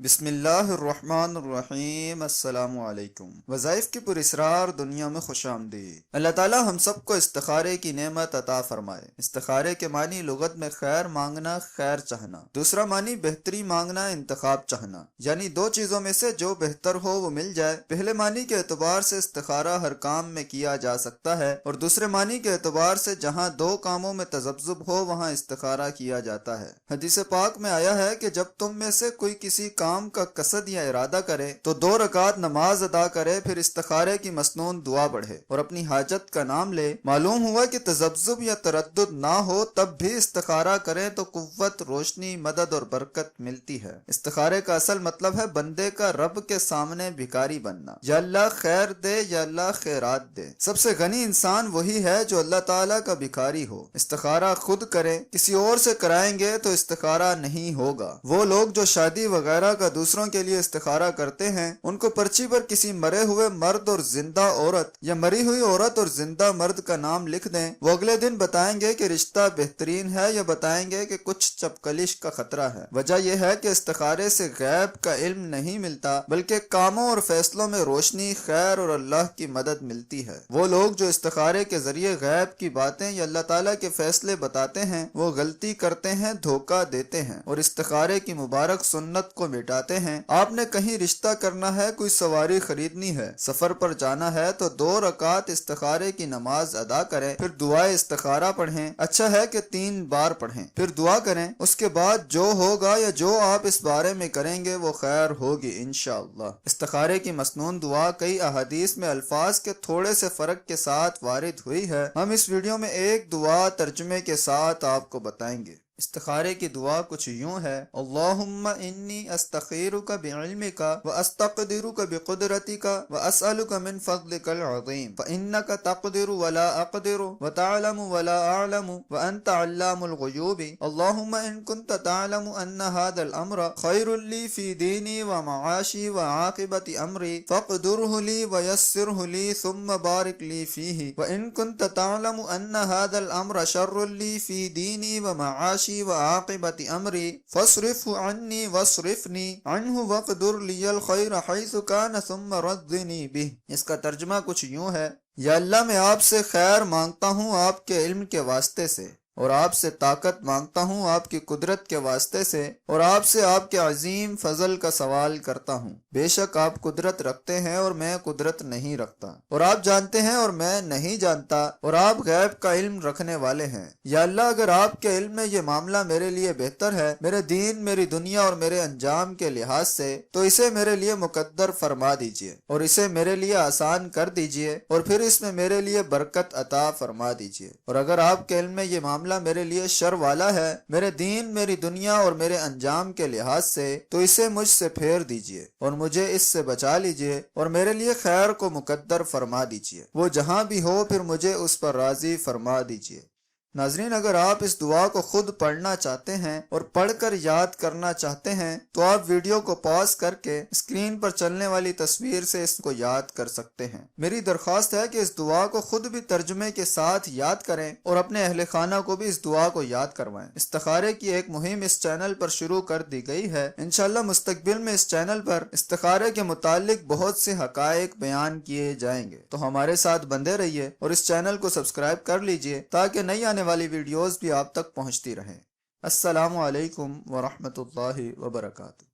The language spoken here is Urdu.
بسم اللہ الرحمن الرحیم۔ السلام علیکم۔ وظائف کی پراسرار دنیا میں خوش آمدید۔ اللہ تعالی ہم سب کو استخارے کی نعمت عطا فرمائے۔ استخارے کے معنی لغت میں خیر مانگنا، خیر چاہنا۔ دوسرا معنی بہتری مانگنا، انتخاب چاہنا، یعنی دو چیزوں میں سے جو بہتر ہو وہ مل جائے۔ پہلے معنی کے اعتبار سے استخارہ ہر کام میں کیا جا سکتا ہے، اور دوسرے معنی کے اعتبار سے جہاں دو کاموں میں تذبذب ہو وہاں استخارہ کیا جاتا ہے۔ حدیث پاک میں آیا ہے کہ جب تم میں سے کوئی کسی کام کا قصد یا ارادہ کرے تو 2 رکعت نماز ادا کرے، پھر استخارے کی مسنون دعا پڑھے اور اپنی حاجت کا نام لے۔ معلوم ہوا کہ تذبذب یا تردد نہ ہو تب بھی استخارہ کریں تو قوت، روشنی، مدد اور برکت ملتی ہے۔ استخارے کا اصل مطلب ہے بندے کا رب کے سامنے بھکاری بننا، یا اللہ خیر دے یا اللہ خیرات دے۔ سب سے غنی انسان وہی ہے جو اللہ تعالیٰ کا بھکاری ہو۔ استخارہ خود کریں، کسی اور سے کرائیں گے تو استخارہ نہیں ہوگا۔ وہ لوگ جو شادی وغیرہ کا دوسروں کے لیے استخارہ کرتے ہیں، ان کو پرچی پر کسی مرے ہوئے مرد اور زندہ عورت یا مری ہوئی عورت اور زندہ مرد کا نام لکھ دیں۔ وہ اگلے دن بتائیں گے کہ رشتہ بہترین ہے یا بتائیں گے کہ کچھ چپکلش کا خطرہ ہے۔ وجہ یہ ہے کہ استخارے سے غیب کا علم نہیں ملتا، بلکہ کاموں اور فیصلوں میں روشنی، خیر اور اللہ کی مدد ملتی ہے۔ وہ لوگ جو استخارے کے ذریعے غیب کی باتیں یا اللہ تعالیٰ کے فیصلے بتاتے ہیں، وہ غلطی کرتے ہیں، دھوکہ دیتے ہیں اور استخارے کی مبارک سنت کو مٹاتے ہیں۔ آپ نے کہیں رشتہ کرنا ہے، کوئی سواری خریدنی ہے، سفر پر جانا ہے تو 2 رکعت استخارے کی نماز ادا کریں، پھر دعائے استخارہ پڑھیں۔ اچھا ہے کہ 3 بار پڑھیں، پھر دعا کریں۔ اس کے بعد جو ہوگا یا جو آپ اس بارے میں کریں گے وہ خیر ہوگی انشاءاللہ۔ استخارے کی مسنون دعا کئی احادیث میں الفاظ کے تھوڑے سے فرق کے ساتھ وارد ہوئی ہے۔ ہم اس ویڈیو میں ایک دعا ترجمے کے ساتھ آپ کو بتائیں گے۔ استخارے کی دعا کچھ یوں ہے: اللہم انی استخیرک بعلمک واستقدرک بقدرتک واسألک من فضلک العظیم فانک تقدر ولا اقدر وتعلم ولا اعلم وانت علام الغیوب اللہم ان کنت تعلم ان هذا الامر خیر لی فی دینی ومعاشی وعاقبت امری فاقدره لی ویسره لی ثم بارک لی فیہ وان کنت تعلم ان هذا الامر شر لی فی دینی ومعاشی وعاقبت امری فاصرفه عنی واصرفنی عنہ واقدر لی الخیر حیث کان ثم ردنی بہ۔ اس کا ترجمہ کچھ یوں ہے: یا اللہ میں آپ سے خیر مانگتا ہوں آپ کے علم کے واسطے سے، اور آپ سے طاقت مانگتا ہوں آپ کی قدرت کے واسطے سے، اور آپ سے آپ کے عظیم فضل کا سوال کرتا ہوں۔ بے شک آپ قدرت رکھتے ہیں اور میں قدرت نہیں رکھتا، اور آپ جانتے ہیں اور میں نہیں جانتا، اور آپ غیب کا علم رکھنے والے ہیں۔ یا اللہ اگر آپ کے علم میں یہ معاملہ میرے لیے بہتر ہے، میرے دین، میری دنیا اور میرے انجام کے لحاظ سے، تو اسے میرے لیے مقدر فرما دیجئے اور اسے میرے لیے آسان کر دیجئے، اور پھر اس میں میرے لیے برکت عطا فرما دیجئے۔ اور اگر آپ کے علم میں یہ معاملہ میرے لیے شر والا ہے، میرے دین، میری دنیا اور میرے انجام کے لحاظ سے، تو اسے مجھ سے پھیر دیجئے اور مجھے اس سے بچا لیجئے اور میرے لیے خیر کو مقدر فرما دیجئے۔ وہ جہاں بھی ہو پھر مجھے اس پر راضی فرما دیجئے۔ ناظرین، اگر آپ اس دعا کو خود پڑھنا چاہتے ہیں اور پڑھ کر یاد کرنا چاہتے ہیں تو آپ ویڈیو کو پاز کر کے اسکرین پر چلنے والی تصویر سے اس کو یاد کر سکتے ہیں۔ میری درخواست ہے کہ اس دعا کو خود بھی ترجمے کے ساتھ یاد کریں اور اپنے اہل خانہ کو بھی اس دعا کو یاد کروائیں۔ استخارے کی ایک مہم اس چینل پر شروع کر دی گئی ہے۔ انشاءاللہ مستقبل میں اس چینل پر استخارے کے متعلق بہت سے حقائق بیان کیے جائیں گے، تو ہمارے ساتھ بندے رہیے اور اس چینل کو سبسکرائب کر لیجئے تاکہ نئی آنے والی ویڈیوز بھی آپ تک پہنچتی رہیں۔ السلام علیکم ورحمۃ اللہ وبرکاتہ۔